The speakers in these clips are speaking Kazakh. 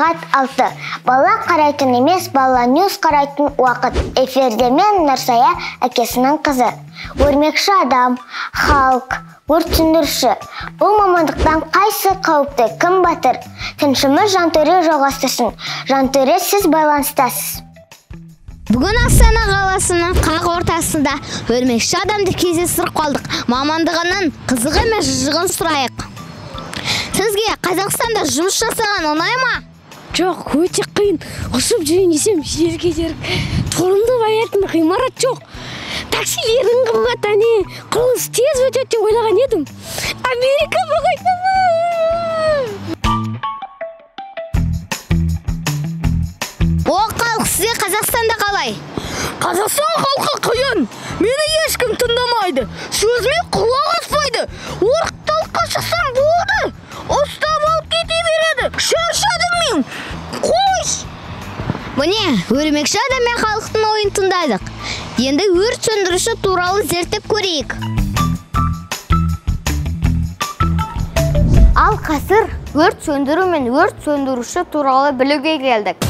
Саат 6. Бала қарайтын емес, бала ньюс қарайтын уақыт. Эфирде мен Нұрсая, әкесінің қызы. Өрмекші адам, халық, өрт сөндіруші. Бұл мамандықтан қайсы қауіпті, кім батыр? Тыншымыз Жантөре жалғастырсын. Жантөре, сіз байланыстасыз. Бүгін Астана қаласының қақ ортасында өрмекші адамды кездестіріп қалдық. Мамандығының қызығы мен жыжығын сұрайық. Сізге Қазақстанда жұмыс жасаған ұнай ма? Жоқ, өте қиын. Ұшып жүрейін десем, жерге жеріп, тұрымды баятын ғимарат жоқ. Таксилердің қымбат, құрылыс тез өтеді деп ойлаған едім. Америка бағайдым. Халық, сізге Қазақстанда қалай? Қазақстан халқы қиын. Мені ешкім тыңдамайды. Сөзіме құлақ аспайды. Орталыққа шықсам болды. Ұстап алып кете береді. Шаршадым мен. Қойш! Міне, өрмекші адам мен халықтың ойын тыңдадық. Енді өрт сөндіруші туралы зерттеп көрейік. Ал қазір өрт сөндіру мен өрт сөндіруші туралы білуге келдік.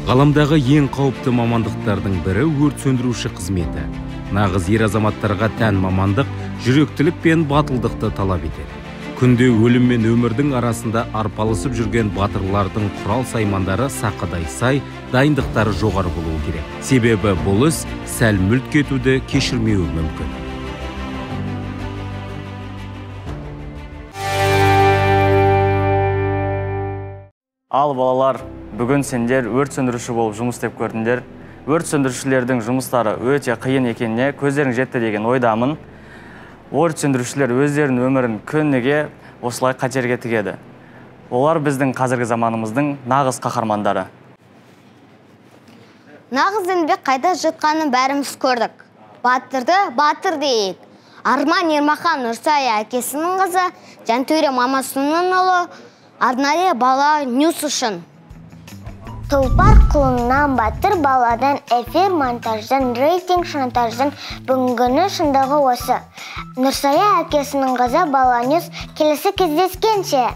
Ғаламдағы ең қауіпті мамандықтардың бірі өрт сөндіруші қызметі. Нағыз ер азаматтарға тән мамандық жүректілік пен батылдықты талап етеді. Күнде өлім мен өмірдің арасында арпалысып жүрген батырлардың құрал саймандары сақадай сай, дайындықтары жоғары болуы керек. Себебі бұл іс сәл мүлт кетуді кешірмеуі мүмкін. Ал балалар, бүгін сендер өрт сөндіруші болып жұмыс істеп көрдіңдер. Өрт сөндірушілердің жұмыстары өте қиын екеніне көздерің жетті деген ойдамын. Өрт сөндірушілер өздерінің өмірін күніге осылай қатерге тігеді. Олар біздің қазіргі заманымыздың нағыз қаһармандары. Нағыз еңбек қайда жатқанын бәріміз көрдік. Батырды батыр дейік. Арман Ермахан Нұрсая әкесінің қызы, Жантөре мамасының ұлы, арнайы бала ньюс үшін. Тұлпар құлыннан батыр, баладан эфир, монтаждан рейтинг, шантаждан бүгінгіні шындығы осы. Нұрсая әкесінің қызы, бала ньюс, келесі кездескенше.